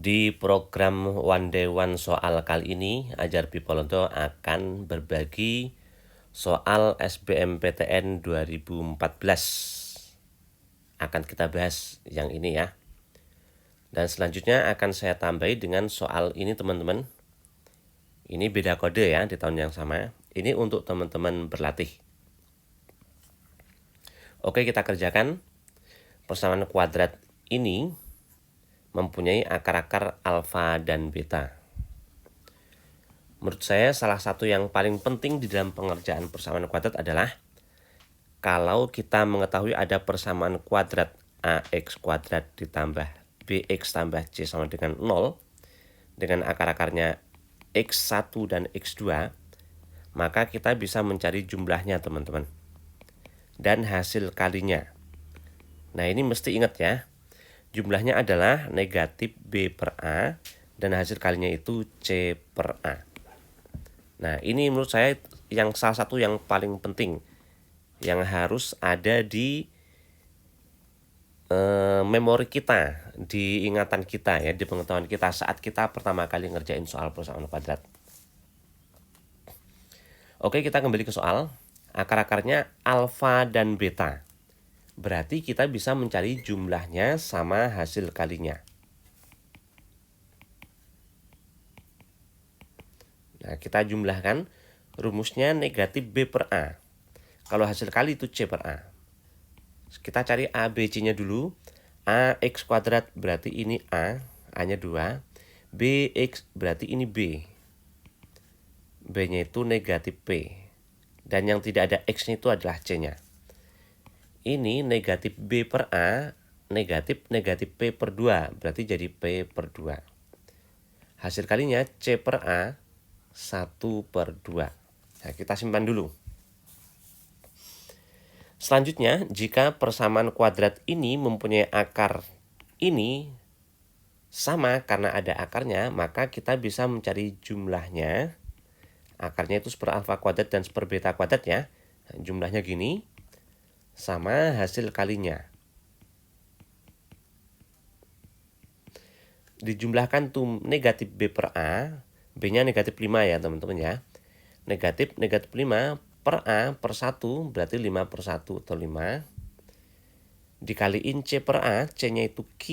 Di program One Day One soal kali ini, Ajar Pipolondo akan berbagi soal SBMPTN 2014. Akan kita bahas yang ini ya. Dan selanjutnya akan saya tambahi dengan soal ini teman-teman. Ini beda kode ya di tahun yang sama. Ini untuk teman-teman berlatih. Oke, kita kerjakan. Persamaan kuadrat ini mempunyai akar-akar alfa dan beta. Menurut saya salah satu yang paling penting di dalam pengerjaan persamaan kuadrat adalah kalau kita mengetahui ada persamaan kuadrat AX kuadrat ditambah BX tambah C sama dengan 0 dengan akar-akarnya X1 dan X2, maka kita bisa mencari jumlahnya teman-teman dan hasil kalinya. Nah, ini mesti ingat ya, jumlahnya adalah negatif B per A dan hasil kalinya itu C per A. Nah, ini menurut saya yang salah satu yang paling penting yang harus ada di memori kita, di ingatan kita ya, di pengetahuan kita saat kita pertama kali ngerjain soal persamaan kuadrat. Oke, kita kembali ke soal. Akar-akarnya alfa dan beta. Berarti kita bisa mencari jumlahnya sama hasil kalinya. Nah, kita jumlahkan, rumusnya negatif B per A. Kalau hasil kali itu C per A. Kita cari A, B, C-nya dulu. AX kuadrat berarti ini A, A-nya 2. BX berarti ini B. B-nya itu negatif P. Dan yang tidak ada X-nya itu adalah C-nya. Ini negatif B per A, negatif P per 2. Berarti jadi P per 2. Hasil kalinya C per A, 1 per 2. Nah, kita simpan dulu. Selanjutnya, jika persamaan kuadrat ini mempunyai akar ini sama karena ada akarnya, maka kita bisa mencari jumlahnya. Akarnya itu seper alfa kuadrat dan seper beta kuadrat ya. Nah, jumlahnya gini, sama hasil kalinya. Dijumlahkan tuh negatif B per A, B-nya negatif 5 ya teman-teman ya. Negatif 5 per A per 1 berarti 5 per 1 atau 5. Dikaliin C per A, C-nya itu Q,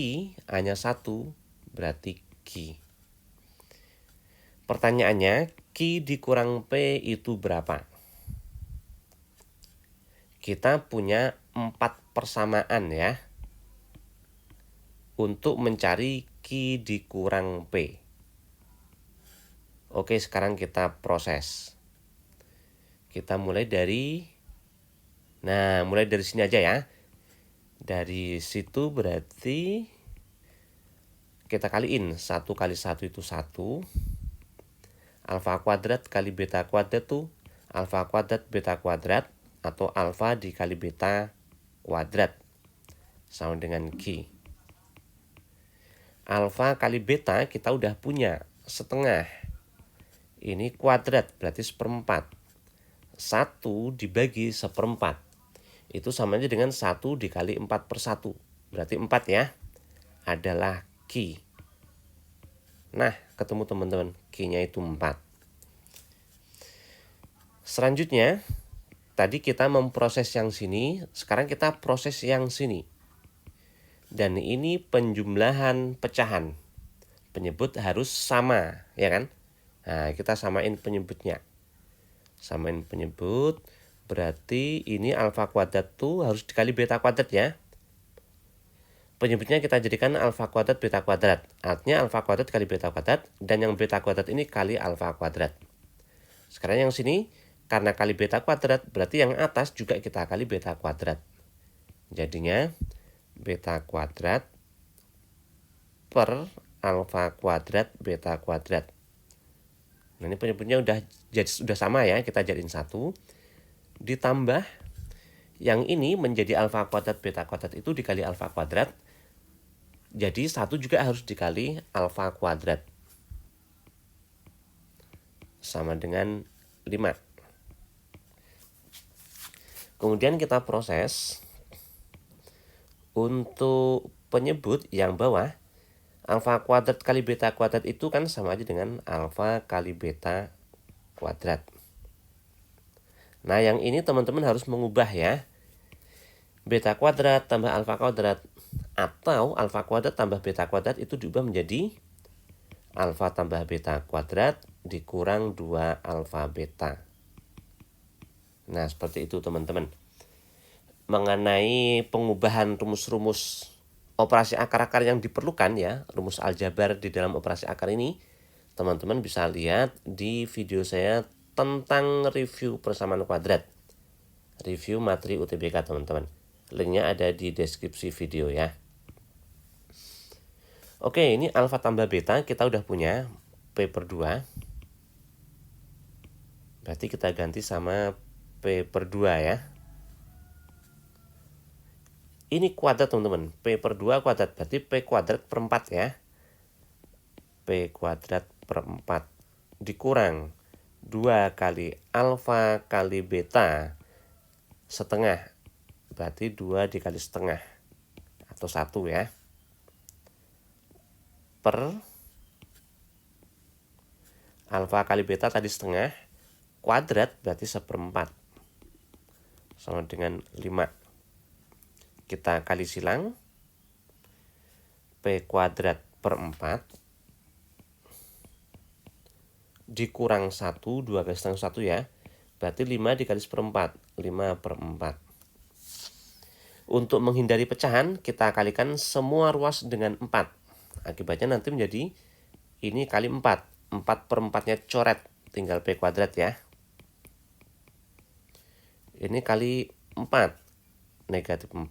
A-nya 1 berarti Q. Pertanyaannya, Q dikurang P itu berapa? Kita punya 4 persamaan ya untuk mencari Q dikurang P. Oke, sekarang kita proses. Kita mulai dari, mulai dari sini aja ya. Dari situ berarti kita kaliin 1 kali 1 itu 1. Alfa kuadrat kali beta kuadrat tuh alfa kuadrat beta kuadrat atau alfa dikali beta kuadrat sama dengan Q. Alfa kali beta kita udah punya setengah. Ini kuadrat berarti seperempat. 1 dibagi seperempat. Itu sama aja dengan 1 dikali 4 per 1. Berarti 4 ya. Adalah Q. Nah, ketemu teman-teman. Q-nya itu 4. Selanjutnya, tadi kita memproses yang sini. Sekarang kita proses yang sini. Dan ini penjumlahan pecahan. Penyebut harus sama, ya kan? Nah, kita samain penyebutnya. Samain penyebut, berarti ini alfa kuadrat tuh harus dikali beta kuadrat ya. Penyebutnya kita jadikan alfa kuadrat beta kuadrat. Artinya alfa kuadrat kali beta kuadrat, dan yang beta kuadrat ini kali alfa kuadrat. Sekarang yang sini, karena kali beta kuadrat, berarti yang atas juga kita kali beta kuadrat. Jadinya beta kuadrat per alfa kuadrat beta kuadrat. Nah, ini penyebutnya sudah sama ya, kita jadiin 1. Ditambah yang ini menjadi alfa kuadrat beta kuadrat itu dikali alfa kuadrat. Jadi 1 juga harus dikali alfa kuadrat. Sama dengan 5. Kemudian kita proses. Untuk penyebut yang bawah, Alfa kuadrat kali beta kuadrat itu kan sama aja dengan alfa kali beta kuadrat. Nah, yang ini teman-teman harus mengubah ya. Beta kuadrat tambah alfa kuadrat atau alfa kuadrat tambah beta kuadrat itu diubah menjadi alfa tambah beta kuadrat dikurang 2 alfa beta. Nah, seperti itu teman-teman. Mengenai pengubahan rumus-rumus operasi akar-akar yang diperlukan ya, rumus aljabar di dalam operasi akar ini, teman-teman bisa lihat di video saya tentang review persamaan kuadrat. Review materi UTBK teman-teman. Linknya ada di deskripsi video ya. Oke, ini alfa tambah beta kita udah punya P per 2. Berarti kita ganti sama P per 2 ya. Ini kuadrat teman-teman, P per 2 kuadrat, berarti P kuadrat per 4 ya. P kuadrat per 4 dikurang 2 kali alfa kali beta setengah. Berarti 2 dikali setengah atau 1 ya. Per alfa kali beta tadi setengah, kuadrat berarti seperempat. Sama dengan 5. Kita kali silang, P kuadrat per 4 dikurang 1, 2 kali setengah 1 ya. Berarti 5 dikali seperempat, 5 per 4. Untuk menghindari pecahan, kita kalikan semua ruas dengan 4. Akibatnya nanti menjadi ini kali 4. 4 per 4-nya coret, tinggal P kuadrat ya. Ini kali 4, negatif 4.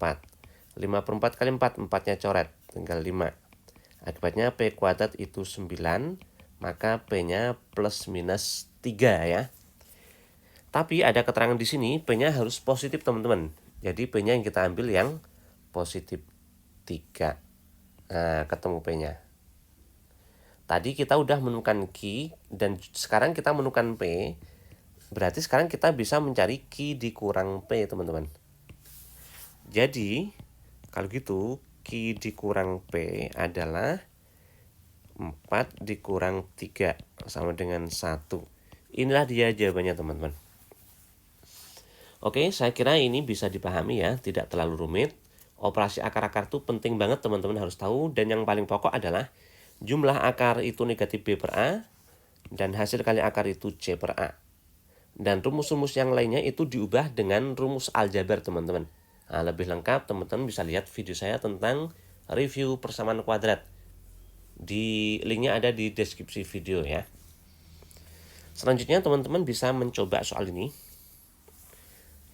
5 per 4 kali 4, 4-nya coret, tinggal 5. Akibatnya P kuadrat itu 9, maka P-nya plus minus 3 ya. Tapi ada keterangan di sini, P-nya harus positif teman-teman. Jadi P-nya yang kita ambil yang positif 3. Nah, ketemu P-nya. Tadi kita udah menemukan Q, dan sekarang kita menemukan P. Berarti sekarang kita bisa mencari Q dikurang P teman-teman. Jadi kalau gitu Q dikurang P adalah 4 dikurang 3 sama dengan 1. Inilah dia jawabannya teman-teman. Oke, saya kira ini bisa dipahami ya, tidak terlalu rumit. Operasi akar-akar itu penting banget teman-teman harus tahu. Dan yang paling pokok adalah jumlah akar itu negatif B per A, dan hasil kali akar itu C per A. Dan rumus-rumus yang lainnya itu diubah dengan rumus aljabar teman-teman. Nah, lebih lengkap teman-teman bisa lihat video saya tentang review persamaan kuadrat. Di linknya ada di deskripsi video ya. Selanjutnya teman-teman bisa mencoba soal ini.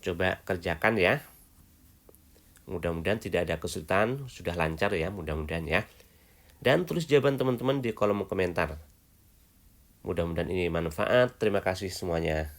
Coba kerjakan ya. Mudah-mudahan tidak ada kesulitan, sudah lancar ya, mudah-mudahan ya. Dan tulis jawaban teman-teman di kolom komentar. Mudah-mudahan ini manfaat. Terima kasih semuanya.